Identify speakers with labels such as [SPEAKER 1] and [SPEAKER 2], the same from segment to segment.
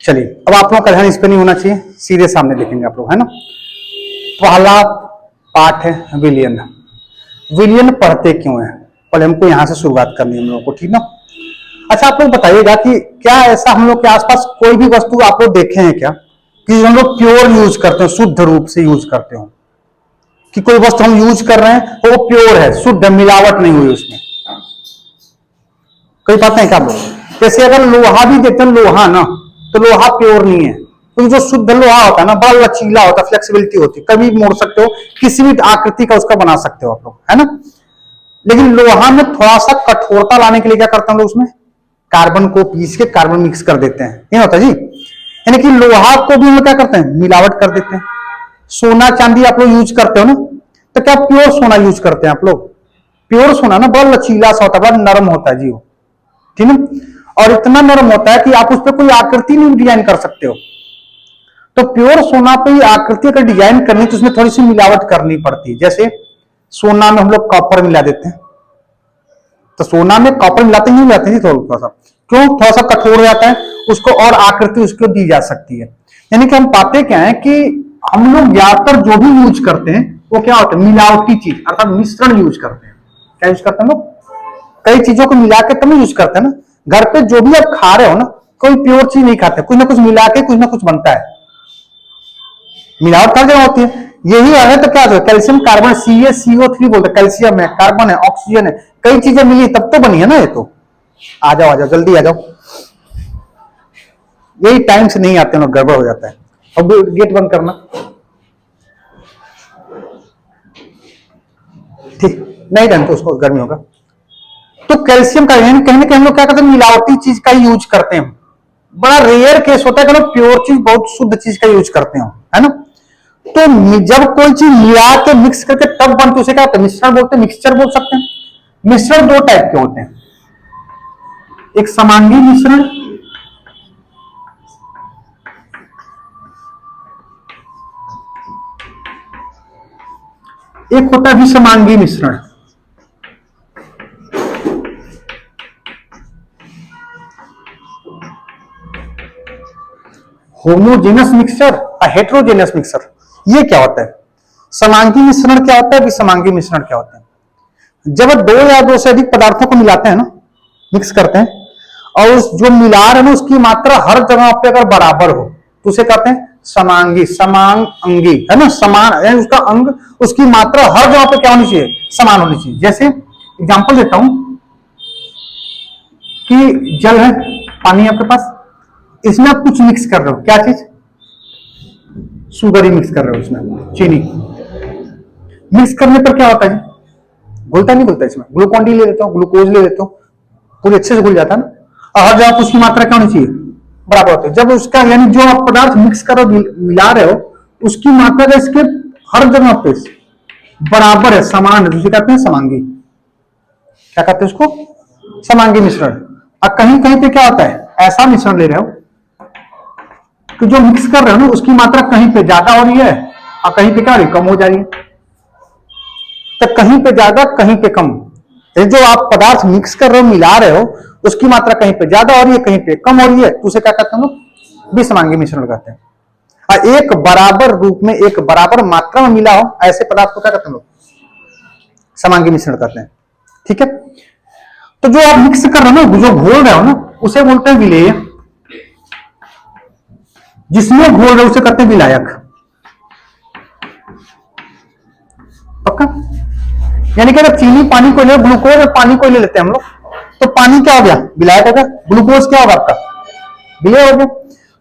[SPEAKER 1] चलिए, अब आप लोगों का ध्यान इस पे नहीं होना चाहिए, सीधे सामने देखेंगे आप लोग, है ना। पहला पाठ है विलयन। विलयन पढ़ते क्यों है, पहले हमको यहां से शुरुआत करनी है हम लोगों को, ठीक ना। अच्छा, आप लोग बताइएगा कि क्या ऐसा हम लोग के आसपास कोई भी वस्तु आप लोग देखे हैं क्या कि हम लोग प्योर यूज करते हो, शुद्ध रूप से यूज करते हो, कि कोई वस्तु हम यूज कर रहे हैं तो वो प्योर है, शुद्ध, मिलावट नहीं हुई उसमें। कई पाते हैं क्या आप लोग, जैसे अगर लोहा भी देखते हैं, लोहा ना, तो लोहा प्योर नहीं है, क्योंकि जो शुद्ध लोहा होता है ना, बड़ा लचीला होता है, फ्लेक्सिबिलिटी होती है, कभी मोड़ सकते हो, किसी भी आकृति का उसका बना सकते हो आप लोग, है ना। लेकिन लोहा में थोड़ा सा कठोरता लाने के लिए क्या करते हैं लोग, उसमें कार्बन को पीस के कार्बन मिक्स कर देते हैं, ये होता है जी। यानी कि लोहा को भी हम क्या करते हैं, मिलावट कर देते हैं। सोना चांदी आप लोग यूज करते हो ना, तो क्या प्योर सोना यूज करते हैं आप लोग? प्योर सोना ना बड़ा लचीला सा होता है, बड़ा नरम होता है जी वो, ठीक है। और इतना नरम होता है कि आप उस पर कोई आकृति नहीं डिजाइन कर सकते हो। तो प्योर सोना पे ही आकृति अगर डिजाइन करनी तो उसमें थोड़ी सी मिलावट करनी पड़ती है। जैसे सोना में हम लोग कॉपर मिला देते हैं, तो सोना में कॉपर मिलाते नहीं मिलाते जी, थोड़ा सा क्यों, थोड़ा सा कठोर हो जाता है, उसको और आकृति उसको दी जा सकती है। यानी कि हम पाते क्या है कि हम लोग ज्यादातर जो भी यूज करते हैं वो क्या होता है, मिलावटी चीज, अर्थात मिश्रण यूज करते हैं। क्या यूज करते हैं लोग, कई चीजों को मिला के तब यूज करते हैं ना। घर पे जो भी आप खा रहे हो ना, कोई प्योर चीज नहीं खाते, कुछ ना कुछ मिला के कुछ ना कुछ बनता है, मिलावट हर जगह होती है। यही है तो क्या है, कैल्शियम कार्बन, CaCO3 बोलते हैं, कैल्शियम है, कार्बन है, ऑक्सीजन है, कई चीजें मिली तब तो बनी है ना ये तो। आ जाओ जल्दी आ जाओ, यही टाइम से नहीं आते हैं लोग, गड़बड़ हो जाता है। अब गेट बंद करना, ठीक नहीं जानते उसको, गर्मी होगा तो कैल्शियम का कहीं ना कहीं हम लोग क्या करते हैं, मिलावटी चीज का यूज करते हैं। बड़ा रेयर केस होता है कि लोग प्योर चीज, बहुत शुद्ध चीज का यूज करते हो, है ना। तो जब कोई चीज मिला के मिक्स करके तब बनती, उसे क्या होता है, मिश्रण बोलते हैं, मिक्सचर बोल सकते हैं। मिश्रण दो टाइप के होते हैं, एक समांगी मिश्रण, एक होता है विषमांगी मिश्रण। होमोजेनस मिक्सचर और हेट्रोजेनस मिक्सचर, ये क्या होता है? समांगी मिश्रण क्या होता है, विषमांगी मिश्रण क्या होता है? जब दो या दो से अधिक पदार्थों को मिलाते हैं ना, मिक्स करते हैं, और उस जो मिला रहे हैं ना उसकी मात्रा हर जगह पे अगर बराबर हो तो उसे कहते हैं समांगी, समांग अंगी, है ना। समान यानी उसका अंग, उसकी मात्रा हर जगह पे क्या होनी चाहिए, समान होनी चाहिए। जैसे एग्जांपल देता हूं कि जल है, पानी है आपके पास, इसमें आप कुछ मिक्स कर रहे हो, क्या चीज, शुगर ही मिक्स कर रहे हो, इसमें चीनी मिक्स करने पर क्या होता है, घुलता नहीं घुलता, इसमें ग्लूकोन डी ले लेते हो, ग्लूकोज ले लेते हो, पूरी अच्छे से घुल जाता है ना। और हर जगह उसकी मात्रा क्या होनी चाहिए, बराबर होती है। जब उसका यानी जो आप पदार्थ मिक्स कर मिला रहे हो उसकी मात्रा इसके हर जगह पे बराबर है, समान है, जिसे कहते हैं समांगी। क्या कहते हैं उसको, समांगी मिश्रण। और कहीं कहीं पे क्या होता है, ऐसा मिश्रण ले रहे हो कि जो मिक्स कर रहे हो ना उसकी मात्रा कहीं पे ज्यादा हो रही है और कहीं पे क्या कम हो जा रही है। तो कहीं पे ज्यादा कहीं पे कम, जो आप पदार्थ मिक्स कर रहे हो, मिला रहे हो, उसकी मात्रा कहीं पे ज्यादा हो रही है कहीं पे कम हो रही है, तो उसे क्या कहते हैं लोग, विषमांगी मिश्रण कहते हैं। और एक बराबर रूप में, एक बराबर मात्रा में मिला हो ऐसे पदार्थ को क्या कहते हैं लोग, समांगी मिश्रण कहते हैं, ठीक है। तो जो आप मिक्स कर रहे हो ना, जो घोल रहे हो ना, उसे बोलते हैं विलेय। जिसमें घोल रहे उसे कहते हैं विलायक। पक्का? यानी कि अगर चीनी पानी को ले, ग्लूकोज और पानी को ले लेते हैं हम लोग, तो पानी क्या हो गया, विलायक हो गया, ग्लूकोज क्या होगा आपका, विलेय हो गया।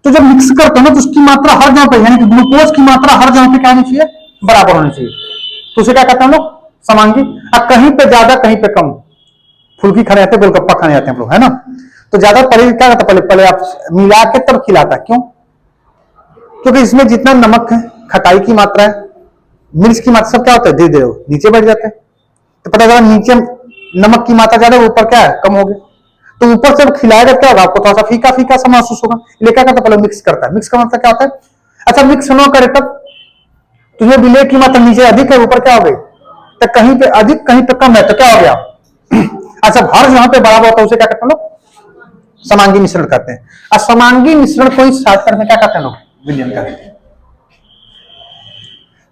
[SPEAKER 1] तो जब मिक्स करते हो ना तो उसकी मात्रा हर जगह पे, यानी कि ग्लूकोज की मात्रा हर जगह पे क्या होनी चाहिए, बराबर होनी चाहिए, तो उसे क्या कहते हैं हम लोग, समांगी। और कहीं पे ज्यादा कहीं पे कम, फुल्की खाने जाते हैं, गोलगप्पा खाने जाते हैं हम लोग, है ना। तो ज्यादा पहले क्या करता, पहले आप मिला के तब खिलाता, क्यों, क्योंकि इसमें जितना नमक है, खटाई की मात्रा है, मिर्च की मात्रा, सब क्या होता है, धीरे धीरे नीचे बढ़ जाते हैं। तो पता चला नीचे नमक की मात्रा ज्यादा, ऊपर क्या है, कम हो गया। तो ऊपर से खिलाएगा क्या होगा, आपको थोड़ा सा फीका फीका सा महसूस होगा, इसलिए क्या करता है, पहले मिक्स करता है। मिक्स का मतलब क्या होता है, अच्छा मिक्स न करे तब तो ये विलेय की मात्रा नीचे अधिक है, ऊपर क्या हो गई, तो कहीं पे अधिक कहीं पे कम है, तो क्या हो गया, अच्छा हर जहां पे बराबर होता है उसे क्या कहते हैं लोग, समांगी मिश्रण कहते हैं। और समांगी मिश्रण को इस शॉर्टकट में क्या कहते हैं लोग? विलयन कहते हैं।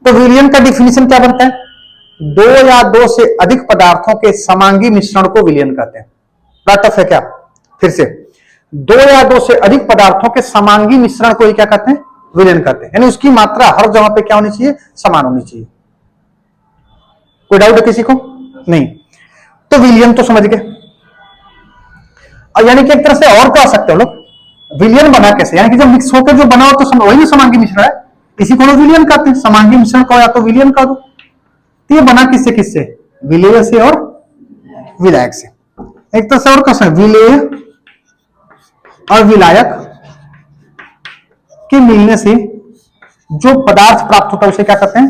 [SPEAKER 1] तो विलयन का डिफिनेशन क्या बनता है? दो या दो से अधिक पदार्थों के समांगी मिश्रण को विलयन कहते हैं। बड़ा टफ है क्या? फिर से, दो या दो से अधिक पदार्थों के समांगी मिश्रण को ही क्या कहते हैं? विलयन कहते हैं। यानी उसकी मात्रा हर जगह पे क्या होनी चाहिए? समान होनी चाहिए। कोई डाउट है किसी को? नहीं। तो विलयन तो समझ गए। और यानी कि एक तरह से और कह सकते हो लोग, विलयन बना कैसे? यानी कि जब मिक्स होकर जो बना हो तो वही समांगी मिश्रण है, इसी को विलयन कहते हैं। समांगी मिश्रण को या तो विलयन कह दो। तो ये बना किससे किससे? विलेय से और विलायक से। एक तरह से और कह सकते, विलेय और विलायक के मिलने से जो पदार्थ प्राप्त होता है उसे क्या कहते हैं?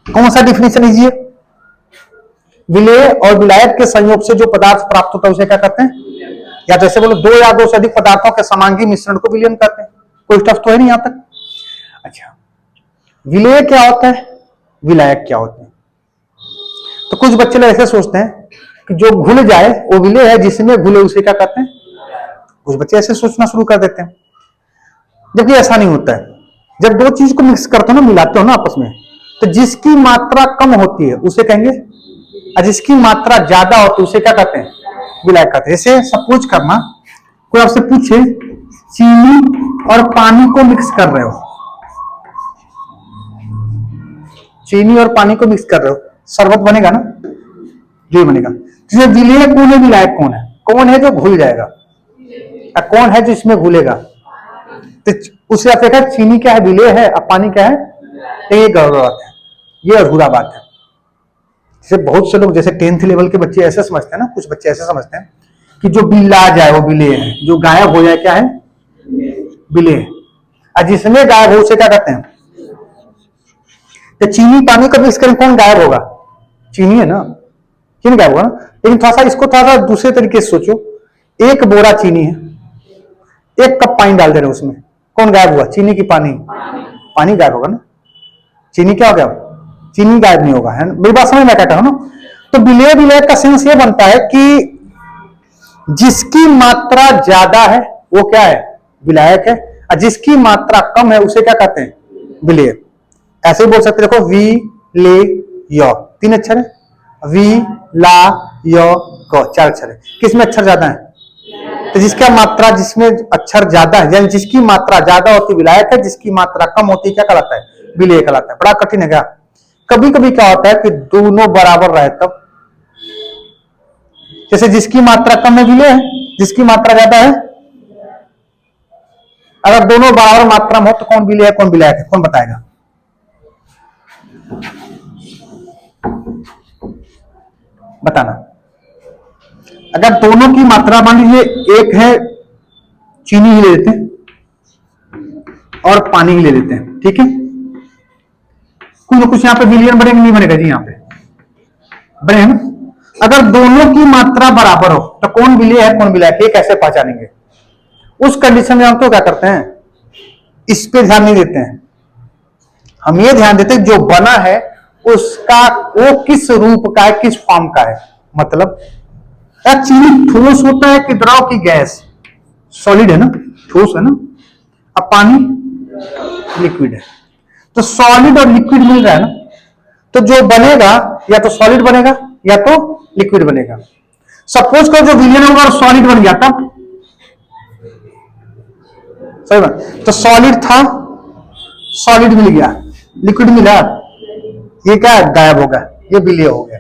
[SPEAKER 1] कौन सा डिफिनेशन लीजिए? विलेय और विलायक के संयोग से जो पदार्थ प्राप्त होता है उसे क्या कहते हैं? या जैसे बोलो, दो या दो से अधिक पदार्थों के समांगी मिश्रण को विलयन कहते हैं। कोई टफ तो है नहीं यहां तक। अच्छा, विलेय क्या होता है, विलायक क्या होते हैं? तो कुछ बच्चे लोग ऐसे सोचते हैं कि जो घुल जाए वो विलेय है, जिसमें घुले उसे क्या कहते हैं? कुछ बच्चे ऐसे सोचना शुरू कर देते हैं, जबकि ऐसा नहीं होता है। जब दो चीज को मिक्स करते हो ना, मिलाते हो ना आपस में, तो जिसकी मात्रा कम होती है उसे कहेंगे, और जिसकी मात्रा ज्यादा होती है उसे क्या कहते हैं? विलायक कहते हैं। जैसे सपोज करना, कोई आपसे पूछे चीनी और पानी को मिक्स कर रहे हो, चीनी और पानी को मिक्स कर रहे हो, शरबत बनेगा ना? जो बनेगा। तो विलेय कौन है, विलायक कौन है? कौन है जो घुल जाएगा, और कौन है जो इसमें घुलेगा? तो उसे आप देखा, चीनी क्या है? विलेय है, और पानी क्या है? ये गड़बड़ बात है, ये अधूरा बात है। जैसे बहुत से लोग, जैसे 10th लेवल के बच्चे ऐसे समझते हैं ना, कुछ बच्चे ऐसे समझते हैं कि जो बिल्ला जाए वो विलेय है, जो गायब हो जाए क्या है? विलेय। और जिसमें गायब हो उसे क्या कहते हैं? तो चीनी पानी को मिक्स करें, कौन गायब होगा? चीनी है ना, चीनी गायब होगा ना। लेकिन थोड़ा सा इसको थोड़ा सा दूसरे तरीके से सोचो, एक बोरा चीनी है, 1 कप पानी डाल दे रहे उसमें, कौन गायब हुआ? चीनी की पानी? पानी गायब होगा ना। चीनी क्या हो गया? चीनी गायब नहीं होगा, है ना? मेरी बात समझ में क्या कह रहा हूं ना? तो विलेय विलायक का सेंस ये बनता है कि जिसकी मात्रा ज्यादा है वो क्या है? विलायक है, और जिसकी मात्रा कम है उसे क्या कहते हैं? विलेय। ऐसे ही बोल सकते, देखो, वी ले य 3 अक्षर है, वी ला य क 4 अक्षर है। किसमें अक्षर ज्यादा है? तो जिसका मात्रा, जिसमें अक्षर ज्यादा है, यानी जिसकी मात्रा ज्यादा होती है विलायक है, जिसकी मात्रा कम होती है क्या कहलाता है? विलेय कहलाता है। बड़ा कठिन है क्या? कभी कभी क्या होता है कि दोनों बराबर रहे तब, जैसे जिसकी मात्रा कम है विलेय है, जिसकी मात्रा ज्यादा है, अगर दोनों बराबर मात्रा में हो तो कौन विलेय है कौन विलायक है? कौन बताएगा? बताना। अगर दोनों की मात्रा मान लीजिए एक है, चीनी ही ले लेते हैं और पानी ही ले लेते हैं, ठीक है? कुछ ना कुछ यहाँ पे विलयन बनेगा नहीं बनेगा जी? यहाँ पे बने ना। अगर दोनों की मात्रा बराबर हो तो कौन विलेय है कौन विलायक? ये कैसे पहचानेंगे? उस कंडीशन में हम तो क्या करते हैं, इस पे ध्यान नहीं देते हैं, हम ये ध्यान देते हैं जो बना है उसका वो किस रूप का है, किस फॉर्म का है। मतलब क्या चीनी ठोस होता है कि द्रव की गैस? सॉलिड है ना, ठोस है ना। अब पानी लिक्विड है, तो सॉलिड और लिक्विड मिल रहा है ना, तो जो बनेगा या तो सॉलिड बनेगा या तो लिक्विड बनेगा। सपोज करो जो विलयन होगा और सॉलिड बन गया तब, सही बात। तो सॉलिड था, सॉलिड मिल गया, लिक्विड मिला, ये क्या गायब होगा? ये विलेय हो गया।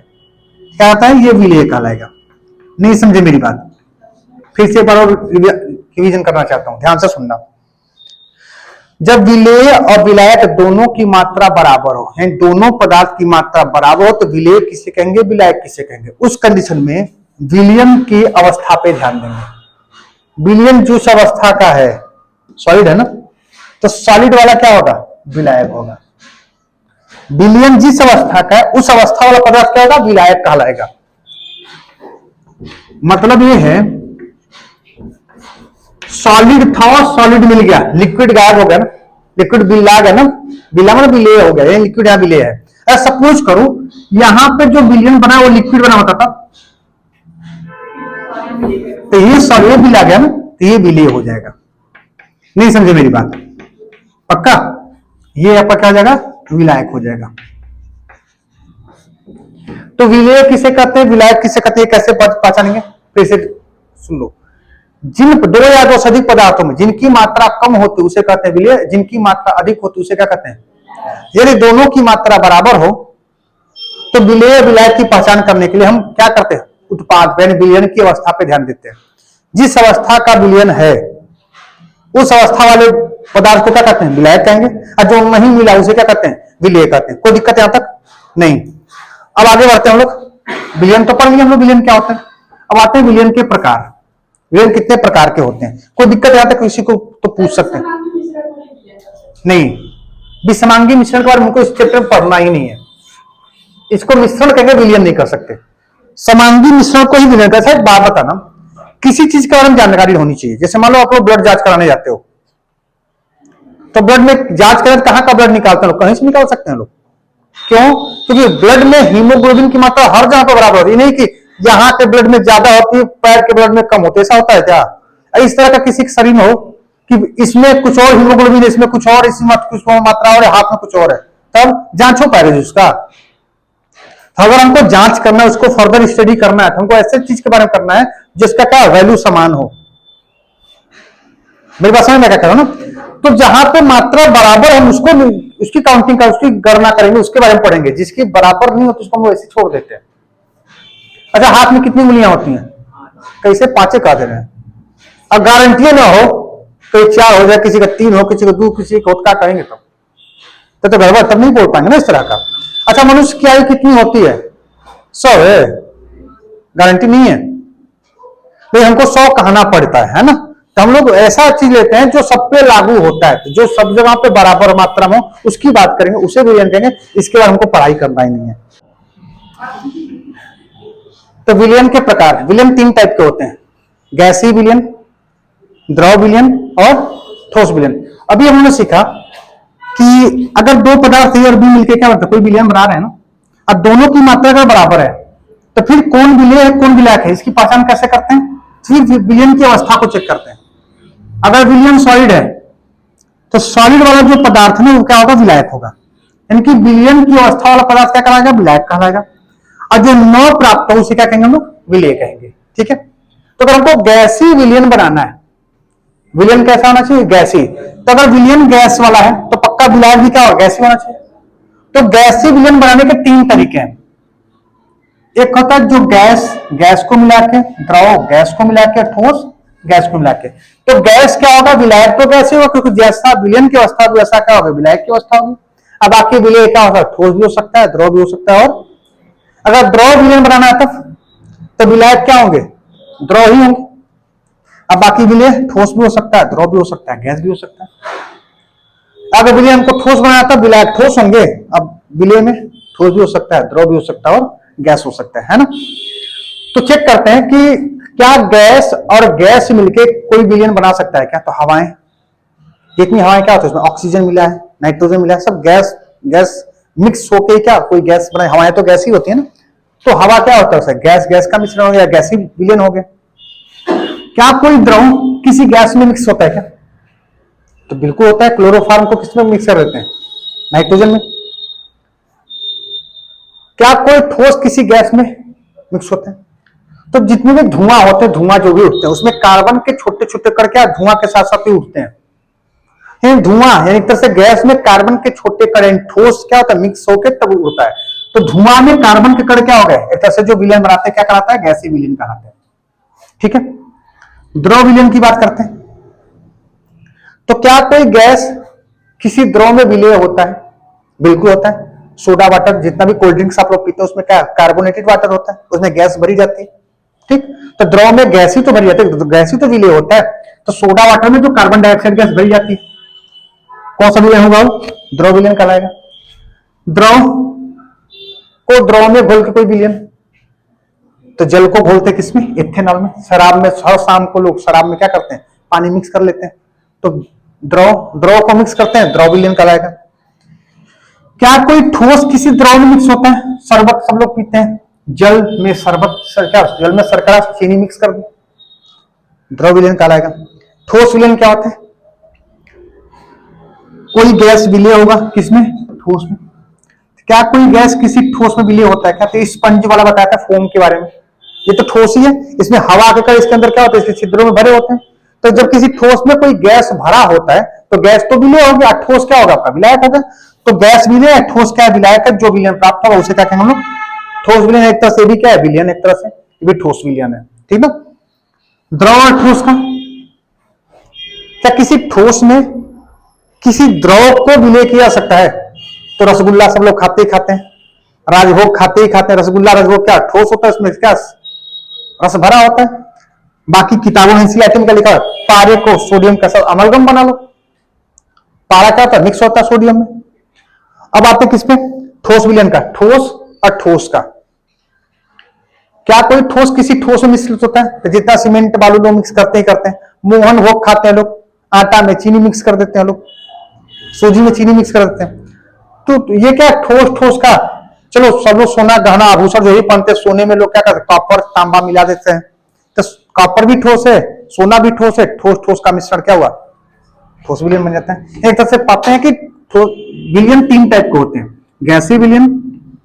[SPEAKER 1] क्या आता है? ये विलेय कहलाएगा। नहीं समझे मेरी बात? फिर से एक बार रिवीजन करना चाहता हूं, ध्यान से सुनना। जब विलेय और विलायक दोनों की मात्रा बराबर हो, यानी दोनों पदार्थ की मात्रा बराबर हो, तो विलेय किसे कहेंगे, विलायक किसे कहेंगे? उस कंडीशन में विलयन की अवस्था पे ध्यान देंगे। विलयन जिस अवस्था का है, सॉलिड है ना, तो सॉलिड वाला क्या होगा? विलायक होगा। विलयन जिस अवस्था का है उस अवस्था वाला पदार्थ क्या होगा? विलायक कहलाएगा। मतलब ये है, सॉलिड था और सॉलिड मिल गया, लिक्विड गायब हो गया ना, लिक्विड बिल्ला गया ना, बिल्ला मतलब विलेय हो गया, लिक्विड यहां विलेय है। सपोज करो यहां पे जो विलयन बना वो लिक्विड बना होता था, तो ये सॉल्व बिल आ गया ना, तो ये विलेय हो जाएगा। नहीं समझे मेरी बात? पक्का? ये आपका क्या हो जाएगा? विलायक हो जाएगा। तो विलेय किसे कहते हैं, विलायक किसे कहते हैं, कैसे पहचानेंगे? फिर से सुन लो। जिन दो या दो से अधिक पदार्थों में जिनकी मात्रा कम होती है उसे कहते हैं विलेय, जिनकी मात्रा अधिक होती है उसे क्या कहते हैं? यदि दोनों की मात्रा बराबर हो तो विलेय विलायक की पहचान करने के लिए हम क्या करते हैं? उत्पाद यानी विलयन की अवस्था पे ध्यान देते हैं। जिस अवस्था का विलयन है उस अवस्था वाले पदार्थ को क्या कहते हैं? विलायक कहेंगे, और जो नहीं मिला उसे क्या कहते हैं? विलेय कहते हैं। कोई दिक्कत यहां तक नहीं? अब आगे बढ़ते हैं हम लोग। विलयन तो पढ़ लिया हम लोग, विलयन क्या होता है। अब आते हैं विलयन के प्रकार। विलयन कितने प्रकार के होते हैं? कोई दिक्कत यहां तक किसी को तो पूछ सकते हैं? नहीं, विषमांगी मिश्रण के बारे में इस चैप्टर में पढ़ना ही नहीं है। इसको मिश्रण कहेंगे, विलयन नहीं कर सकते। समांगी मिश्रण को ही विलयन कर सकते। बात बताना, किसी चीज के बारे में जानकारी होनी चाहिए। जैसे मान लो आप लोग ब्लड जांच कराने जाते हो, तो ब्लड में जांच करें कहां का ब्लड निकालते हैं? कहीं से निकाल सकते हैं लोग। क्यों? क्योंकि ब्लड में हीमोग्लोबिन की मात्रा हर जगह पर बराबर होती है, नहीं कि यहाँ के ब्लड में ज्यादा होती है पैर के ब्लड में कम होती है। ऐसा होता है क्या? इस तरह का किसी शरीर में हो कि इसमें कुछ और हीमोग्लोबिन है, इसमें कुछ और, इसमें कुछ और मात्रा और हाथ में कुछ और है, तब जांच हो पाएगा उसका। तो अगर हमको जांच करना है, उसको फर्दर स्टडी करना है, तो हमको ऐसे चीज के बारे में करना है जिसका क्या वैल्यू समान हो। मेरी बात समझ में क्या कह रहा हूं ना? तो जहां पे मात्रा बराबर हम उसको उसकी काउंटिंग का उसकी गणना करेंगे, उसके बारे में पढ़ेंगे। जिसकी बराबर नहीं होती उसको हम ऐसे छोड़ देते हैं। अच्छा, हाथ में कितनी उंगलियां होती हैं? कैसे? 5 कह दे रहे हैं। अब गारंटी ना हो, कोई 4 हो जाए, किसी का 3 हो, किसी का 2, किसी का क्या कहेंगे तो गड़बड़, तब नहीं बोल पाएंगे ना इस तरह का। अच्छा, मनुष्य की आयु कितनी होती है? 100 है, गारंटी नहीं है भाई, हमको 100 कहना पड़ता है ना। तो हम लोग ऐसा चीज लेते हैं जो सब पे लागू होता है, तो जो सब जगह पे बराबर मात्रा में हो उसकी बात करेंगे, उसे विलयन कहेंगे। इसके बाद हमको पढ़ाई करना ही नहीं है। तो विलयन के प्रकार, विलयन 3 टाइप के होते हैं: गैसीय विलयन, द्रव विलयन और ठोस विलयन। अभी हमने सीखा कि अगर 2 पदार्थ ए और बी मिलकर क्या होता है? कोई विलयन बना रहे हैं ना, अब दोनों की मात्रा अगर बराबर है तो फिर कौन विलेय है कौन विलायक है, इसकी पहचान कैसे करते हैं? फिर विलयन की अवस्था को चेक करते हैं। अगर विलयन सॉलिड है तो सॉलिड वाला जो पदार्थ है वो क्या होगा? विलायक होगा। यानी कि विलयन की अवस्था वाला पदार्थ क्या कहलाएगा? विलायक कहलाएगा। और जो न प्राप्त हो उसे क्या कहेंगे हम लोग? विलेय कहेंगे। ठीक है? तो अगर हमको गैसीय विलयन बनाना है, विलयन कैसा होना चाहिए? गैसीय। तो अगर विलयन गैस वाला है तो पक्का विलायक भी क्या होगा? गैसीय होना चाहिए। तो गैसीय विलयन बनाने के 3 तरीके हैं। एक होता है जो गैस को मिला के, द्रव गैस को मिला के, ठोस गैस को मिला के। तो गैस क्या होगा? विलायक तो गैस होगा, क्योंकि जैसा विलयन की अवस्था होगी वैसा क्या होगा? विलायक की अवस्था होगी। अब बाकी विलेय क्या होगा? ठोस भी हो सकता है, द्रव भी हो सकता है। और अगर द्रव विलयन बनाना है तो विलायक क्या होंगे? द्रव ही होंगे। अब बाकी विलेय ठोस भी हो सकता है, द्रव भी हो सकता है, गैस भी हो सकता है। अगर विलयन को ठोस बनाया तो विलायक ठोस होंगे, अब विलेय में ठोस भी हो सकता है, द्रव भी हो सकता है और गैस हो सकता है ना। तो चेक करते हैं कि क्या गैस और गैस मिलके कोई विलयन बना सकता है क्या? तो हवाएं, जितनी हवाएं क्या होती है उसमें ऑक्सीजन मिला है, नाइट्रोजन मिला है, सब गैस मिक्स होके क्या कोई गैस बनाए। हवाएं तो गैस ही होती है ना। तो हवा क्या होता है? गैस का मिश्रण हो गया, गैसी विलयन हो गया। क्या कोई द्रव किसी गैस में मिक्स होता है क्या? तो बिल्कुल होता है। क्लोरोफॉर्म को किसमें मिक्स कर देते हैं? नाइट्रोजन में। क्या कोई ठोस किसी गैस में मिक्स होता है? तो जितने भी धुआं होते हैं, धुआं जो भी उठते हैं उसमें कार्बन के छोटे छोटे कण क्या धुआं के साथ साथ ही उठते हैं। धुआं यानी एक तरह से गैस में कार्बन के छोटे कण, ठोस क्या होता है? मिक्स होकर तब उड़ता है। तो धुआं में कार्बन के कण क्या हो गए? एक तरह से जो विलयन बनाते हैं क्या कहलाता है? गैसीय विलयन कहलाता है। ठीक है? द्रव विलयन की बात करते हैं। तो क्या कोई गैस किसी द्रव में विलय होता है? बिल्कुल होता है। सोडा वाटर, जितना भी कोल्ड ड्रिंक्स आप लोग पीते हैं उसमें क्या कार्बोनेटेड वाटर होता है, उसमें गैस भरी जाती है। ठीक? तो द्रव में गैस ही तो भरी जाती है, गैस ही तो विलय होता है। तो सोडा वाटर में जो कार्बन डाइऑक्साइड गैस भरी जाती है, कौन सा विलयन होगा? द्रव विलयन कहलाएगा। द्रव को द्रव में घोल के कोई विलयन, तो जल को घोलते किसमें? इथेनॉल में। शराब में हर शाम को लोग शराब में क्या करते हैं? पानी मिक्स कर लेते हैं। तो द्रव को मिक्स करते हैं, द्रव विलयन कहलाएगा। क्या कोई ठोस किसी द्रव में मिक्स होता है? शरबत सब लोग पीते हैं, जल में शरबत क्या जल में शर्करा चीनी मिक्स कर दो द्रव विलयन कहलाएगा। ठोस विलयन क्या होता है? कोई गैस विलय होगा किसमें? ठोस में। क्या कोई गैस किसी ठोस में विलय होता है क्या? तो स्पंज वाला बताया था फोम के बारे में, ये तो ठोस ही है, इसमें हवा आकर इसके अंदर क्या होता है, इसके छिद्रों में भरे होते हैं। तो जब किसी ठोस में कोई गैस भरा होता है तो गैस तो विलय हो गया, ठोस क्या होगा आपका? विलायक होगा। तो गैस विलय है, ठोस क्या है? विलायक है। जो विलयन प्राप्त होगा उसे क्या कहेंगे हम लोग? ठोस विलयन। एक तरह से भी क्या है? विलयन, एक तरह से भी ठोस विलयन है, ठीक ना। द्रव और ठोस का क्या किसी ठोस में किसी द्रव को विलय किया जा सकता है? तो रसगुल्ला सब लोग खाते ही खाते हैं, राजभोग खाते ही खाते हैं। रसगुल्ला राजभोग क्या ठोस होता है? उसमें क्या रस भरा होता है। बाकी किताबों में एनसीईआरटी में लिखा है पारे को सोडियम का साथ अमलगम बना लो। पारा क्या होता है? मिक्स होता है सोडियम में। अब आते किस पे? ठोस विलयन का। ठोस और ठोस का क्या कोई ठोस किसी ठोस में मिश्रित होता है? तो जितना सीमेंट बालू लोग मिक्स करते ही करते हैं, मोहन भोग खाते हैं लोग, आटा में चीनी मिक्स कर देते हैं लोग, सूजी में चीनी मिक्स कर देते हैं। तो ये क्या ठोस ठोस का? चलो सब लोग सोना गहना आभूषण जो ही पहनते हैं, सोने में लोग क्या करते हैं? कॉपर तांबा मिला देते हैं। तो कॉपर भी ठोस है, सोना भी ठोस है, ठोस ठोस का मिश्रण क्या हुआ? ठोस विलयन बन जाता है। एक तरह से पाते हैं कि विलयन 3 टाइप के होते हैं, गैसीय विलयन,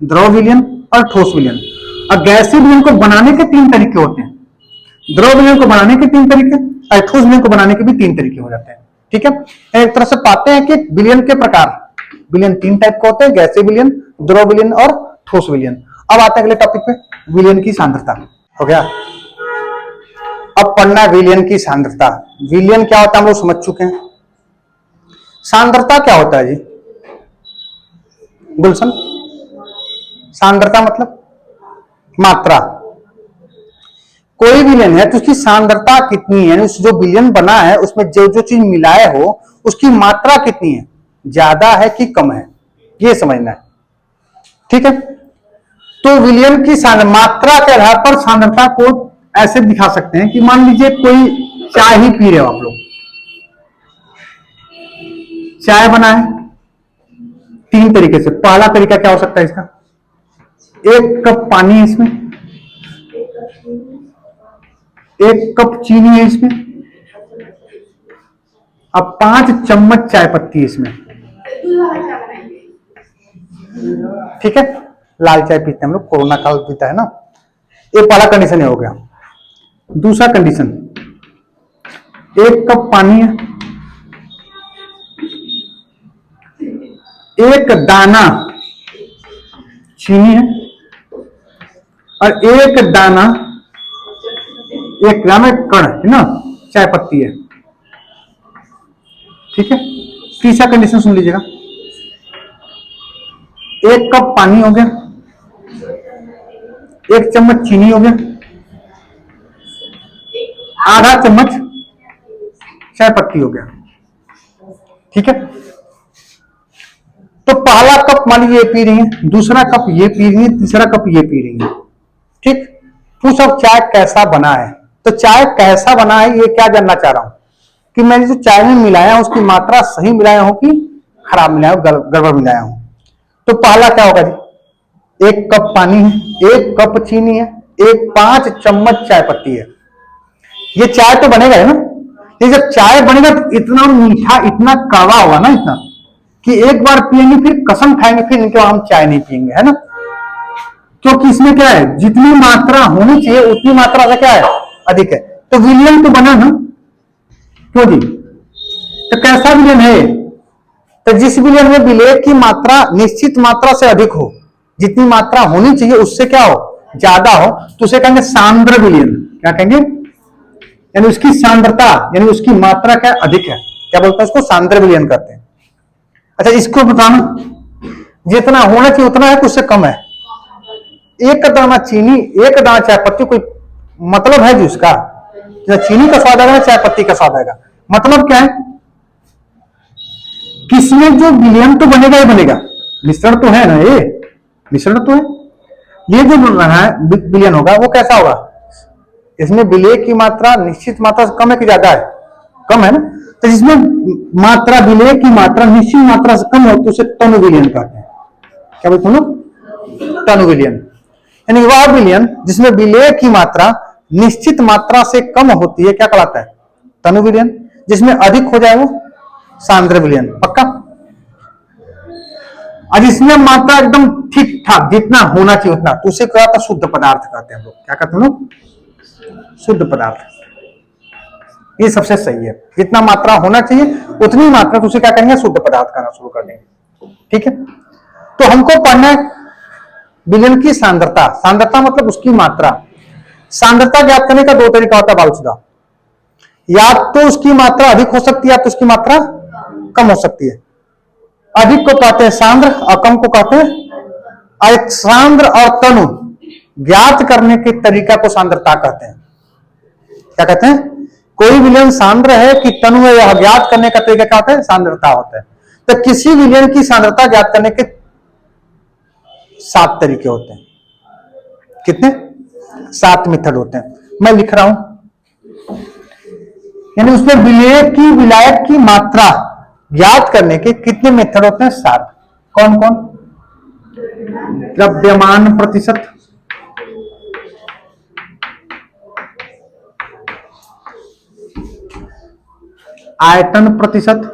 [SPEAKER 1] द्रव विलयन और ठोस विलयन। और गैसीय विलयन को बनाने के 3 तरीके होते हैं, द्रव विलयन को बनाने के 3 तरीके और ठोस विलयन को बनाने के भी 3 तरीके हो जाते हैं, ठीक है। एक तरह से पाते हैं कि विलयन के प्रकार, विलयन 3 टाइप के होते हैं, गैसीय विलयन, द्रव विलयन और ठोस विलयन। अब आते हैं अगले टॉपिक पे, विलयन की सांद्रता। हो गया। अब पढ़ना विलयन की सांद्रता। विलयन क्या होता है हम लोग समझ चुके हैं। सांद्रता क्या होता है जी गुलशन? सांद्रता मतलब मात्रा। कोई विलयन है तो उसकी सांद्रता कितनी है, जो विलयन बना है उसमें जो जो चीज मिलाए हो उसकी मात्रा कितनी है, ज्यादा है कि कम है, ये समझना है, ठीक है। तो विलयन की मात्रा के आधार पर सांद्रता को ऐसे दिखा सकते हैं कि मान लीजिए कोई चाय ही पी रहे हो आप लोग, चाय बना है 3 तरीके से। पहला तरीका क्या हो सकता है इसका? 1 कप पानी है इसमें, 1 कप चीनी है इसमें, अब 5 चम्मच चाय पत्ती है इसमें, ठीक है। लाल चाय पीते हैं हम लोग, कोरोना काल पीता है ना। ये पहला कंडीशन हो गया। दूसरा कंडीशन, 1 कप पानी है, 1 दाना चीनी है और 1 दाना 1 ग्राम कण है ना चाय पत्ती है, ठीक है। तीसरा कंडीशन सुन लीजिएगा, 1 कप पानी हो गया, 1 चम्मच चीनी हो गया, आधा चम्मच चाय पत्ती हो गया, ठीक है। तो पहला कप मान लीजिए ये पी रही है, दूसरा कप ये पी रही है, तीसरा कप ये पी रही है, ठीक। पूछो चाय कैसा बना है? तो चाय कैसा बना है ये क्या जानना चाह रहा हूं कि मैंने जो चाय में मिलाया उसकी मात्रा सही मिलाया हूं कि खराब मिलाया हूं, गड़बड़ मिलाया हूं। तो पहला क्या होगा जी? 1 कप पानी है, 1 कप चीनी है, 5 चम्मच चाय पत्ती है। ये चाय तो बनेगा है ना। ये जब चाय बनेगा तो इतना मीठा, इतना कड़वा होगा ना, इतना कि एक बार पिएंगे फिर कसम खाएंगे फिर इनके हम चाय नहीं पिएंगे, है ना। क्योंकि इसमें क्या है, जितनी मात्रा होनी चाहिए उतनी मात्रा से क्या है, अधिक है। तो विलयन तो बना ना, क्यों जी? तो कैसा विलयन है? तो जिस विलयन में विलय की मात्रा निश्चित मात्रा से अधिक हो, जितनी मात्रा होनी चाहिए उससे क्या हो, ज्यादा हो, तो उसे कहेंगे सांद्र विलयन। क्या कहेंगे? यानी उसकी सांद्रता यानी उसकी मात्रा क्या अधिक है, क्या बोलते हैं उसको? सांद्र विलयन करते हैं। अच्छा इसको बताना, जितना होना चाहिए उतना है कि उससे कम है। 1 दाना चीनी, 1 दाना चाय पत्ती, कोई मतलब है जी उसका? चीनी का स्वाद आएगा, चाय पत्ती का स्वाद आएगा, मतलब क्या है? किसमें जो विलयन तो बनेगा ही बनेगा, मिश्रण तो है ना, ये मिश्रण तो है। ये जो बन रहा है विलयन होगा वो कैसा होगा? इसमें विलय की मात्रा निश्चित मात्रा से कम है कि ज्यादा है? कम है ना। तो जिसमें मात्रा विलय की मात्रा निश्चित मात्रा से कम हो तो उसे तनु विलयन कहते हैं। क्या बोलते हैं लोग? तनु विलयन। यानी वह विलयन जिसमें विलय की मात्रा निश्चित मात्रा से कम होती है क्या कहलाता है? तनु विलयन। जिसमें अधिक हो जाए वो सांद्र विलयन। पक्का? और इसमें मात्रा एकदम ठीक ठाक जितना होना चाहिए उतना, तो उसे कहता शुद्ध पदार्थ कहते हैं हम लोग। क्या कहते हैं लोग? शुद्ध पदार्थ। ये सबसे सही है, जितना मात्रा होना चाहिए उतनी मात्रा, तो उसे क्या कहेंगे? शुद्ध पदार्थ कहना शुरू कर देंगे। ठीक है, तो हमको पढ़ना है विलयन की सांद्रता। सांद्रता मतलब उसकी मात्रा। सांद्रता ज्ञात करने का दो तरीका होता है बालसुदा। या तो उसकी मात्रा अधिक हो सकती है या तो उसकी मात्रा कम हो सकती है। अधिक को कहते हैं सांद्र और कम को कहते हैं सांद्र। और तनु ज्ञात करने के तरीका को सांद्रता कहते हैं। क्या कहते हैं? कोई विलयन सांद्र है कि तनु है, यह ज्ञात करने का तरीका क्या होता है? सांद्रता होता है। तो किसी विलयन की सांद्रता ज्ञात करने के 7 तरीके होते हैं। कितने? 7 मेथड होते हैं। मैं लिख रहा हूं, यानी उसमें विलायक की मात्रा ज्ञात करने के कितने मेथड होते हैं? 7। कौन कौन? द्रव्यमान प्रतिशत, आयतन प्रतिशत,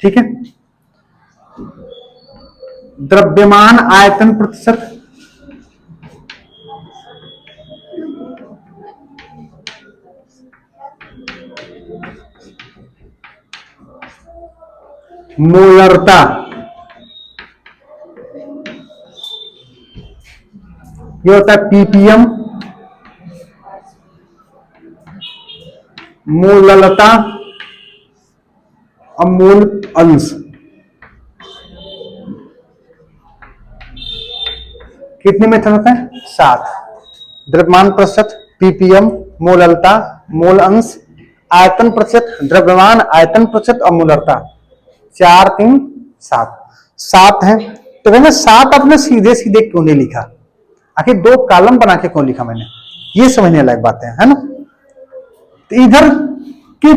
[SPEAKER 1] ठीक है, द्रव्यमान आयतन प्रतिशत, मोलरता, ये होता है पीपीएम, मोललता और मोल अंश। कितने मेथड होते हैं? 7। द्रव्यमान प्रतिशत, पीपीएम, मोललता, मोल अंश, आयतन प्रतिशत, द्रव्यमान आयतन प्रतिशत और मोलरता। 4 3 7 7 है। तो मैंने 7 अपने सीधे सीधे क्यों नहीं लिखा? आखिर 2 कॉलम बना के क्यों लिखा मैंने? ये समझने लायक बातें है ना। तो इधर के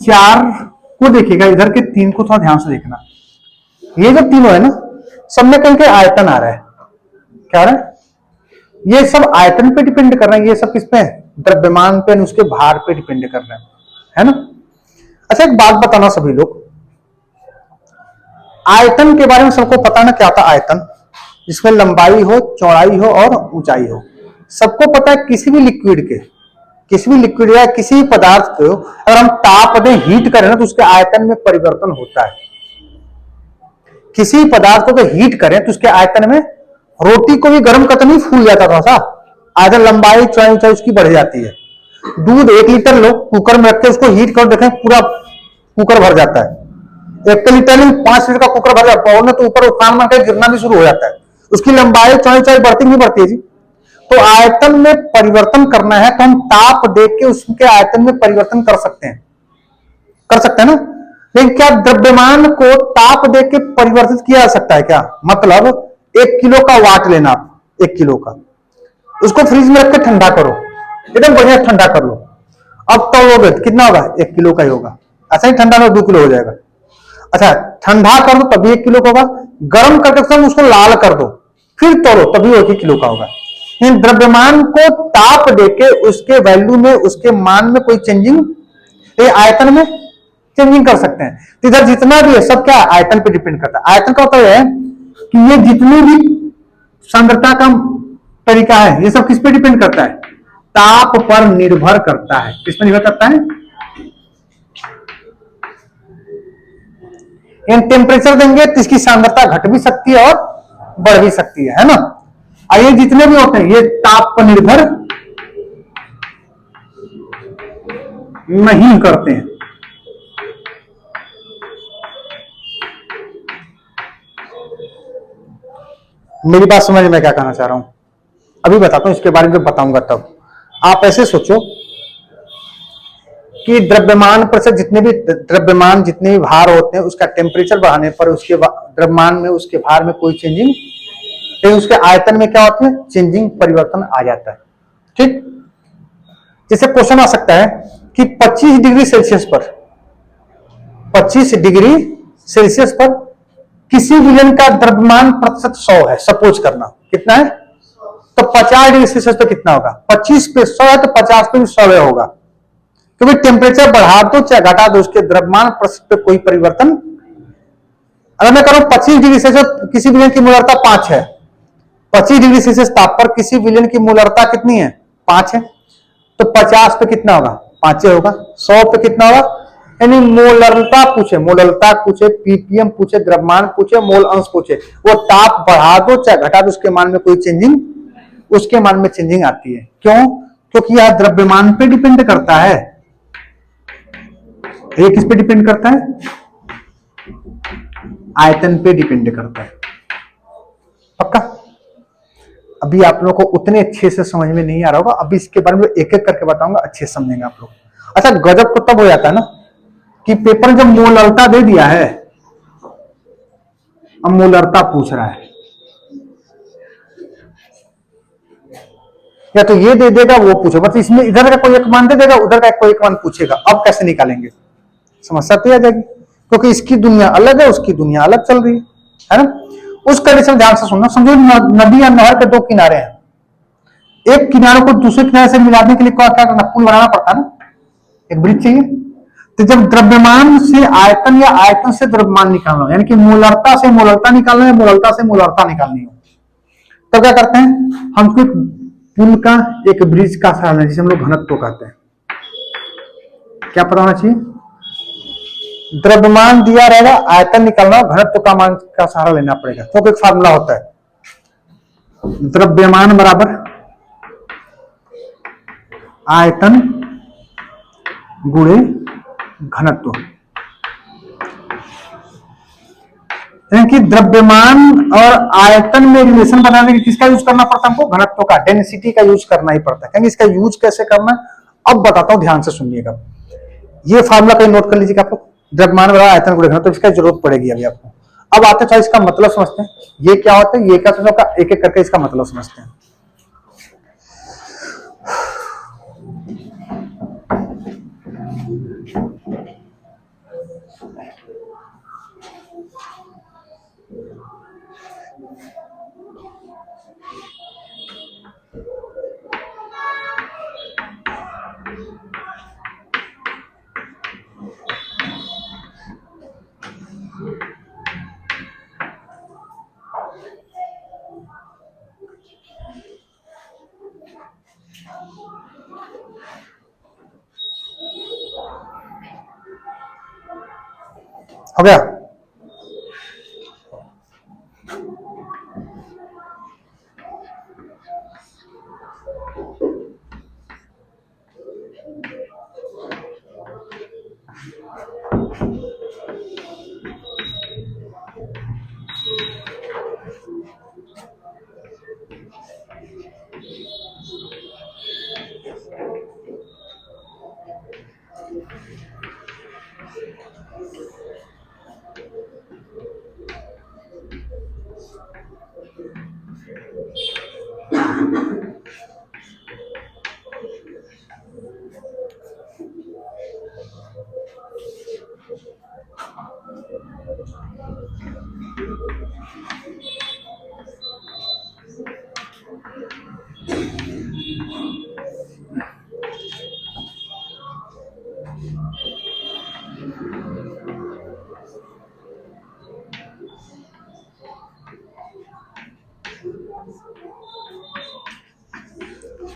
[SPEAKER 1] 4 को देखिएगा, इधर के 3 को थोड़ा ध्यान से देखना। ये जो तीनों है ना, सब में कहीं कहीं आयतन आ रहा है। क्या आ रहा है? ये सब आयतन पे डिपेंड कर रहे हैं। ये सब किस पे? द्रव्यमान पे, उसके भार पे डिपेंड कर रहे हैं, है ना। अच्छा, एक बात बताना सभी लोग, आयतन के बारे में सबको पता ना क्या होता है आयतन? जिसमें लंबाई हो, चौड़ाई हो और ऊंचाई हो। सबको पता है किसी भी लिक्विड या किसी भी पदार्थ को अगर हम ताप दें, हीट करें ना, तो उसके आयतन में परिवर्तन होता है। किसी पदार्थ को हीट करें तो उसके आयतन में, रोटी को भी गर्म करते नहीं फूल जाता थोड़ा सा, आयतन लंबाई चौड़ाई उसकी बढ़ जाती है। दूध 1 लीटर लो, कुकर में रख के उसको हीट कर देखें, पूरा कुकर भर जाता है। 1 लीटर 5 लीटर का कुकर भर जाता है, तो ऊपर उफान मार के गिरना भी शुरू हो जाता है। उसकी लंबाई चौड़ाई बढ़ती नहीं बढ़ती है जी। तो आयतन में परिवर्तन करना है तो हम ताप देख के उसके आयतन में परिवर्तन कर सकते हैं ना। लेकिन क्या द्रव्यमान को ताप देख के परिवर्तित किया जा सकता है क्या? मतलब 1 किलो का वाट लेना, आप 1 किलो का, उसको फ्रिज में रख के ठंडा करो, एकदम बढ़िया ठंडा कर लो। अब तोलोगे तो कितना होगा? 1 किलो का ही होगा। ऐसा ही ठंडा में 2 किलो हो जाएगा। अच्छा, ठंडा कर दो तभी 1 किलो का होगा, गर्म करके उसको लाल कर दो, फिर तोड़ो तभी 1 किलो का होगा। इन द्रव्यमान को ताप देके उसके वैल्यू में, उसके मान में कोई चेंजिंग, आयतन में चेंजिंग कर सकते हैं। तो इधर जितना भी है सब क्या आयतन पे डिपेंड करता है। आयतन का मतलब है कि ये जितनी भी सांद्रता का तरीका है, ये सब किस पे डिपेंड करता है? ताप पर निर्भर करता है। किस पर निर्भर करता है? टेम्परेचर देंगे तो इसकी सांद्रता घट भी सकती है और बढ़ भी सकती है ना। ये जितने भी होते हैं ये ताप पर निर्भर नहीं करते हैं। मेरी बात समझ में क्या कहना चाह रहा हूं? अभी बताता हूं, इसके बारे में बताऊंगा तब। आप ऐसे सोचो कि द्रव्यमान प्रतिशत, जितने भी भार होते हैं, उसका टेम्परेचर बढ़ाने पर उसके द्रव्यमान में, उसके भार में कोई चेंजिंग, उसके आयतन में क्या होता है? चेंजिंग, परिवर्तन आ जाता है। ठीक, जैसे क्वेश्चन आ सकता है कि 25 डिग्री सेल्सियस पर किसी विलयन का द्रव्यमान प्रतिशत 100 है, सपोज करना कितना है, तो 50 डिग्री सेल्सियस पे कितना होगा, 25 पे 100 है तो 50 पे भी 100 होगा, क्योंकि टेम्परेचर बढ़ा दो चाहे घटा दो उसके द्रव्यमान प्रतिशत पे कोई परिवर्तन। अगर मैं करूं 25 डिग्री सेल्सियस किसी विलयन की मोलरता 5 है, 25 डिग्री सेल्सियस ताप पर किसी विलयन की मोलरता कितनी है, 5 है, तो 50 पे कितना होगा, 5 होगा, 100 पे कितना होगा, यानी मोलरता पूछे, मोलरता पूछे, पीपीएम पूछे, द्रव्यमान पूछे, मोल अंश पूछे, वो ताप बढ़ा दो चाहे घटा दो उसके मान में कोई चेंजिंग, उसके मान में चेंजिंग आती है। क्यों, क्योंकि यह द्रव्यमान पे डिपेंड करता है। ये किस पे डिपेंड करता है, आयतन पे डिपेंड करता है। पक्का, अभी आप लोगों को उतने अच्छे से समझ में नहीं आ रहा होगा, अभी इसके बारे में एक एक करके बताऊंगा, अच्छे से समझेंगे आप लोग। अच्छा, गजब तो तब हो जाता है ना कि पेपर जब मोलरता दे दिया है, अब मोलरता पूछ रहा है, या तो ये दे देगा वो पूछे, बस इसमें इधर का कोई एक मान दे देगा, उधर का कोई एक मान पूछेगा, अब कैसे निकालेंगे, समस्या तो आ जाएगी, क्योंकि इसकी दुनिया अलग है, उसकी दुनिया अलग चल रही है ना। उस कंडीशन ध्यान से सुनना, समझो नदी या नहर के 2 किनारे हैं, एक किनारे को दूसरे किनारे से मिलाने के लिए क्या करना, पुल बनाना पड़ता है ना, एक ब्रिज चाहिए। तो जब द्रव्यमान से आयतन या आयतन से द्रव्यमान निकालना हो, यानी कि मोलरता से मोलरता निकालना है, मोलरता से मोलरता निकालनी हो, तो क्या करते हैं, हमको एक पुल का, एक ब्रिज का सहारा लेना, जिसे हम लोग घनत्व कहते हैं। क्या पता होना चाहिए, द्रव्यमान दिया रहेगा, आयतन निकालना, घनत्व का मान का सहारा लेना पड़ेगा, तो एक फार्मूला होता है, द्रव्यमान बराबर आयतन गुणे घनत्व, यानी कि द्रव्यमान और आयतन में रिलेशन बनाने के लिए किसका यूज करना पड़ता है, हमको घनत्व का, डेंसिटी का यूज करना ही पड़ता है। कहेंगे इसका यूज कैसे करना है, अब बताता हूं, ध्यान से सुनिएगा। ये फार्मूला कहीं नोट कर लीजिएगा आप लोग, द्रव्यमान बराबर आयतन गुणे घनत्व, इसका जरूरत पड़ेगी अभी आपको। अब आते हैं इसका मतलब समझते हैं, ये क्या होता है, ये क्या होता है, एक एक करके इसका मतलब समझते हैं। हो गया,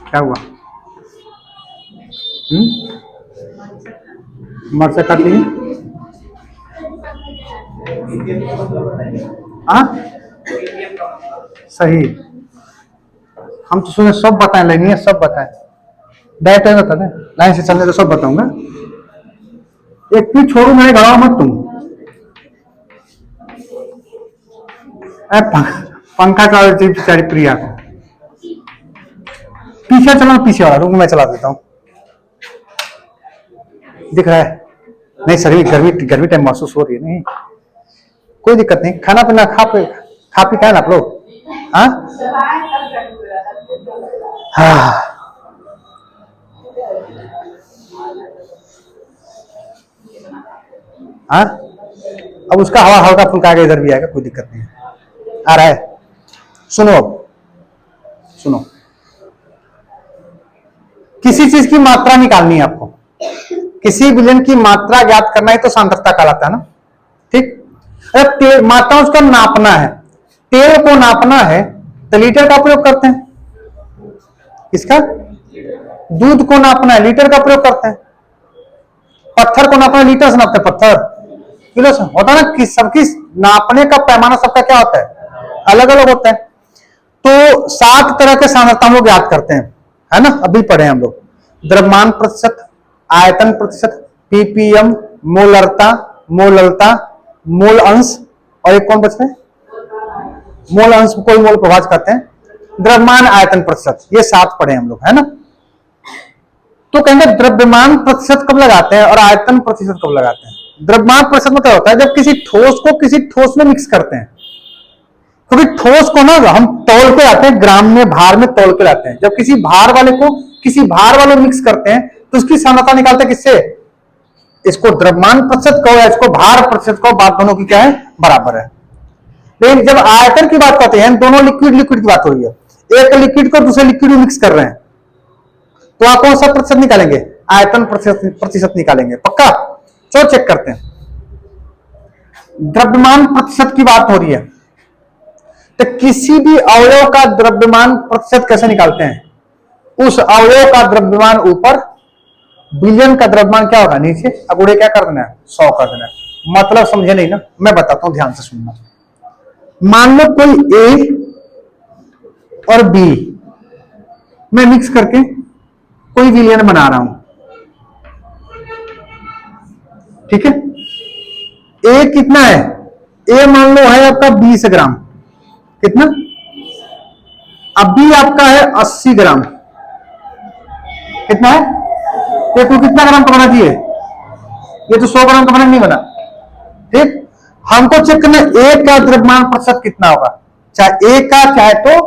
[SPEAKER 1] क्या हुआ, मर्चा कर ली, हाँ सही, हम तो सुने सब बताएं, लेनी है सब बताएं, डायरेक्ट बता दें, लाइन से चलने तो सब बताऊंगा, एक भी छोड़ू मैंने, घड़ा मत तुम। पंखा चला देती बेचारी प्रिया को, पीछे चलो, पीछे वाला रूम में चला देता हूँ, दिख रहा है, नहीं सर गर्मी गर्मी टाइम महसूस हो रही है, नहीं कोई दिक्कत नहीं, खाना पीना खा पी का आप लोग, हाँ हाँ, हाँ अब उसका हवा हल्का फुल्का आगे इधर भी आएगा, कोई दिक्कत नहीं है। आ रहा है? सुनो अब, सुनो, किसी चीज की मात्रा निकालनी है आपको, किसी विलयन की मात्रा ज्ञात करना है तो सांद्रता कहलाता है ना, ठीक। अरे मात्रा उसका नापना है, तेल को नापना है तो लीटर का प्रयोग करते हैं, इसका दूध को नापना है लीटर का प्रयोग करते हैं, पत्थर को नापना है लीटर से नापते हैं, पत्थर किलो से होता है ना, कि सबकी नापने का पैमाना सबका क्या होता है, अलग अलग होता है। तो 7 तरह के सांद्रता हम लोग याद करते हैं, है ना, अभी पढ़े हम लोग, द्रव्यमान प्रतिशत, आयतन प्रतिशत, पीपीएम, मोलरता, मोललता, मोल अंश, और एक कौन बचता है, मोल अंश को मोल प्रभाज कहते हैं, द्रव्यमान आयतन प्रतिशत, ये 7 पढ़े हम लोग, है ना। तो कहेंगे द्रव्यमान प्रतिशत कब लगाते हैं और आयतन प्रतिशत कब लगाते हैं। द्रव्यमान प्रतिशत में क्या होता है, जब किसी ठोस को किसी ठोस में मिक्स करते हैं, क्योंकि ठोस को ना हम तौल के लाते हैं, ग्राम में भार में तौल के लाते हैं, जब किसी भार वाले को किसी भार वाले मिक्स करते हैं तो उसकी सांद्रता निकालते हैं किससे, इसको द्रव्यमान प्रतिशत कहो या इसको भार प्रतिशत कहो, बात दोनों की क्या है, बराबर है। लेकिन जब आयतन की बात करते हैं, दोनों लिक्विड लिक्विड की बात हो रही है, एक लिक्विड को दूसरे लिक्विड में मिक्स कर रहे हैं, तो आप कौन सा प्रतिशत निकालेंगे, आयतन प्रतिशत निकालेंगे, पक्का। चलो चेक करते हैं, द्रव्यमान प्रतिशत की बात हो रही है, तो किसी भी अवयव का द्रव्यमान प्रतिशत कैसे निकालते हैं, उस अवयव का द्रव्यमान ऊपर, विलयन का द्रव्यमान क्या होगा नीचे, अगुड़े क्या कर देना है, 100 कर देना है। मतलब समझे नहीं ना, मैं बताता हूं, ध्यान से सुनना। मान लो कोई ए और बी मैं मिक्स करके कोई विलयन बना रहा हूं, ठीक है। ए कितना है, ए मान लो है आपका 20 ग्राम, कितना, अब बी आपका है 80 ग्राम, कितना है, ये तो कितना ग्राम का बना दिए, ये तो 100 ग्राम का बना नहीं बना, ठीक। हमको चेक करना ए का द्रव्यमान प्रतिशत कितना होगा, चाहे ए का चाहे तो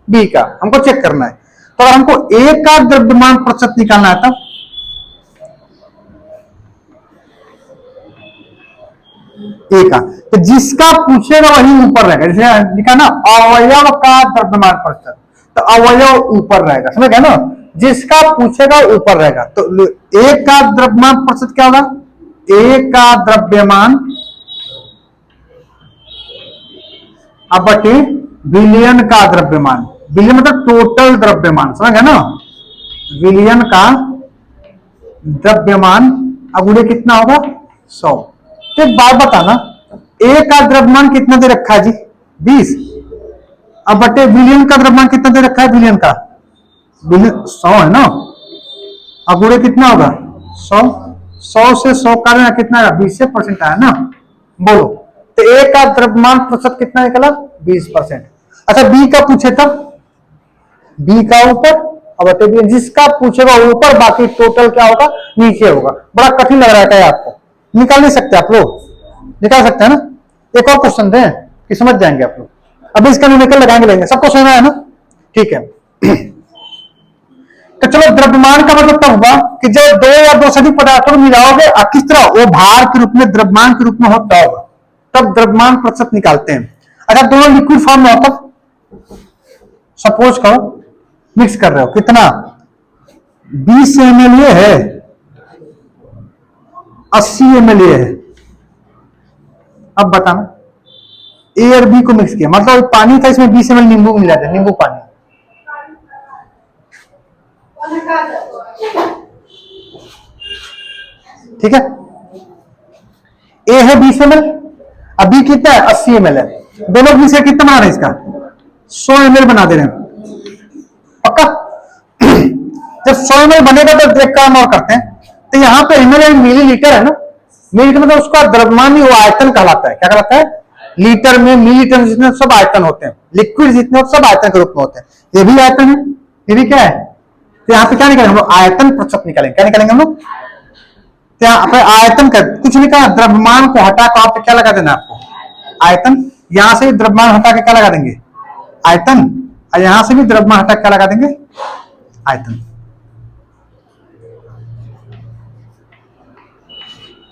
[SPEAKER 1] बी का, हमको चेक करना है। तो अगर हमको ए का द्रव्यमान प्रतिशत निकालना है तब ए का, तो जिसका पूछेगा वही ऊपर रहेगा, जैसे लिखा ना अवयव का द्रव्यमान प्रतिशत, तो अवयव ऊपर रहेगा, समझ गए ना, जिसका पूछेगा ऊपर रहेगा। तो ए का द्रव्यमान प्रतिशत क्या होगा, ए का द्रव्यमान अब बटे विलयन का द्रव्यमान, विलयन मतलब टोटल द्रव्यमान, समझ गए ना, विलयन का द्रव्यमान अगुड़े कितना होगा 100। तो एक बात बताना, ए का द्रव्यमान कितना दे रखा है जी 20, अब बटे विलयन का द्रव्यमान कितना दे रखा है, विलयन का 100 है ना, अगुड़े कितना होगा 100, 100 से 100 का कितना है 20% आया ना, बोलो। तो ए का द्रव्यमान प्रतिशत कितना निकला 20%। अच्छा बी का पूछे तब, बी का ऊपर, अब बटे जिसका पूछेगा ऊपर, बाकी टोटल क्या होगा नीचे होगा। बड़ा कठिन लग रहा है क्या आपको, निकाल नहीं सकते आप लोग, निकाल सकते हैं ना। एक और क्वेश्चन दें कि समझ जाएंगे आप लोग, अभी इसका न्यूमेरिकल लगाएंगे, लेंगे, सबको समझ है ना, ठीक है। तो चलो द्रव्यमान का मतलब तब हुआ कि जब 2 या 2 से अधिक पदार्थों को मिलाओगे किस तरह, वो भार के रूप में द्रव्यमान के रूप में होता होगा, तब द्रव्यमान प्रतिशत निकालते हैं। अगर दोनों लिक्विड फॉर्म में होता, सपोज करो मिक्स कर रहे हो, कितना 20 ml ये है, 80 ml ये है, अब बताना ए और बी को मिक्स किया, मतलब पानी था इसमें 20 ml नींबू मिला था, नींबू पानी, ठीक है। ए है 20 ml, अभी कितना है 80 ml है, दोनों मिक्स करके कितना बना रहे हैं इसका 100 ml बना दे रहे हैं, पक्का। जब 100 ml बनेगा तो एक काम और करते हैं, तो यहाँ पे ml मिलीलीटर है ना, मिलीलीटर मतलब उसका द्रव्यमान ही वो आयतन कहलाता है, क्या कहलाता है, लीटर में मिलीलीटर जितने सब आयतन होते हैं, लिक्विड जितने सब आयतन के रूप में होते हैं, ये भी आयतन है, ये भी क्या है। तो यहाँ पे क्या निकालेंगे हम लोग, आयतन प्रतिशत निकालेंगे, क्या निकालेंगे हम लोग, तो यहाँ पे आयतन का कुछ नहीं कहा, द्रव्यमान को हटा कर आप क्या लगा देना आपको, आयतन, यहां से द्रव्यमान हटा के क्या लगा देंगे, आयतन, और यहां से भी द्रव्यमान हटा के क्या लगा देंगे, आयतन।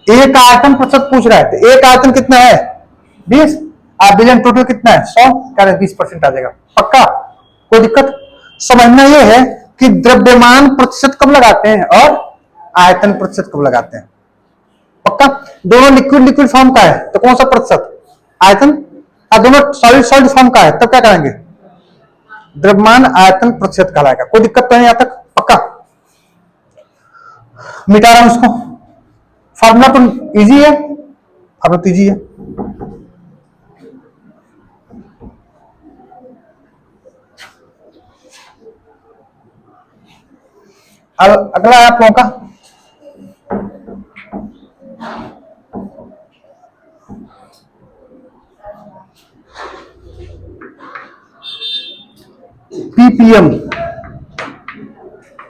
[SPEAKER 1] एक आयतन प्रतिशत पूछ रहा है, तो एक आयतन कितना है 20, बिलियन टोटल कितना है 100, क्या 20% आ जाएगा। पक्का, कोई दिक्कत? समझना ये है कि द्रव्यमान प्रतिशत कब लगाते हैं और आयतन प्रतिशत कब लगाते हैं। पक्का? दोनों लिक्विड लिक्विड फॉर्म का है तो कौन सा प्रतिशत, आयतन, और दोनों सॉलिड सॉलिड फॉर्म का है तब क्या करेंगे, द्रव्यमान आयतन प्रतिशत कहलाएगा। कोई दिक्कत तो नहीं यहां तक? पक्का, मिटा रहा हूं इसको। फॉर्मूला तो इजी है, फॉर्मूला तो इजी है। अब अगला है आप लोगों का पीपीएम।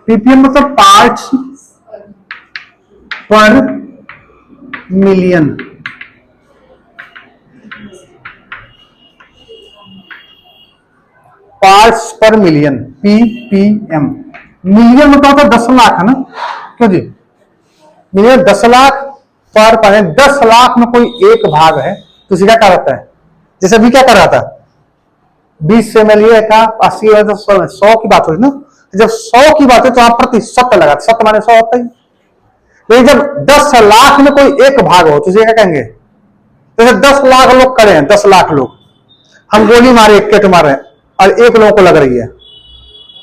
[SPEAKER 1] पीपीएम मतलब पार्ट्स पर मिलियन। पार्ट्स पर मिलियन, पीपीएम। मिलियन मतलब होता है 10 लाख, है ना? क्यों जी? मिलियन 10 लाख पर 10 लाख में कोई एक भाग है तो उसे क्या कहता है? जैसे अभी क्या कर रहा था, 20 से मिलिए का 80 तो 100 की बात हो रही ना। जब 100 की बात है तो आप प्रतिशत लगा, शत माने 100 होता ही। लेकिन जब 10 लाख में कोई एक भाग हो तो उसे क्या कहेंगे? जैसे 10 लाख लोग खड़े हैं, 10 लाख लोग, हम गोली मारे, एक केट मारे और एक लोगों को लग रही है,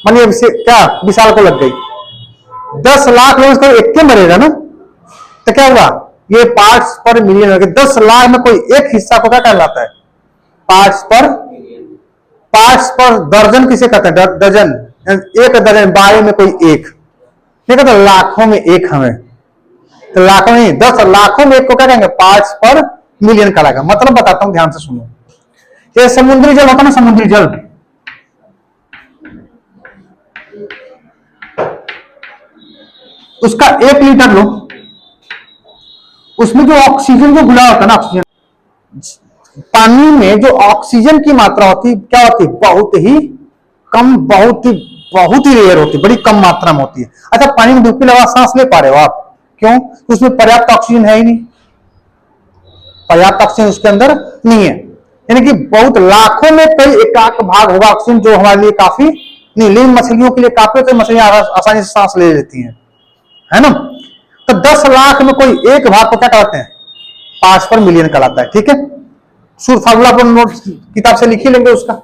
[SPEAKER 1] मानिए क्या विशाल को लग गई, 10 लाख लोग इसको एक के मरेगा ना, तो क्या हुआ? ये पार्ट्स पर मिलियन हो गया। 10 लाख में कोई एक हिस्सा को क्या कहलाता है? पार्ट्स पर। पार्ट्स पर दर्जन किसे कहते हैं? डजन, एक दर्जन, 12 में कोई एक, ठीक है? तो लाखों में एक हमें, तो लाखों में 10 लाखों में एक को क्या कहेंगे? पार्ट्स पर मिलियन कहलाएगा। मतलब बताता हूं, ध्यान से सुनो। ये समुद्री जल होता ना, समुद्री जल, उसका 1 लीटर लो, उसमें जो ऑक्सीजन जो घुला होता है ना, ऑक्सीजन, पानी में जो ऑक्सीजन की मात्रा होती क्या होती? बहुत ही कम, बहुत ही रेयर होती, बड़ी कम मात्रा में होती है। अच्छा, पानी में डुबकी लगा सांस ले पा रहे हो आप? क्यों? उसमें पर्याप्त ऑक्सीजन है ही नहीं, पर्याप्त ऑक्सीजन उसके अंदर नहीं है। यानी कि बहुत लाखों में कई एकाक भाग होगा ऑक्सीजन, जो हमारे लिए काफी नहीं, लेकिन मछलियों के लिए काफी होता है, मछलियां आसानी से सांस ले लेती हैं, है ना? तो 10 लाख में कोई एक भाग को क्या कहते हैं? पार्ट्स पर मिलियन कहलाता है। ठीक है, सूत्र फार्मूला पर नोट किताब से लिख ही लेंगे उसका।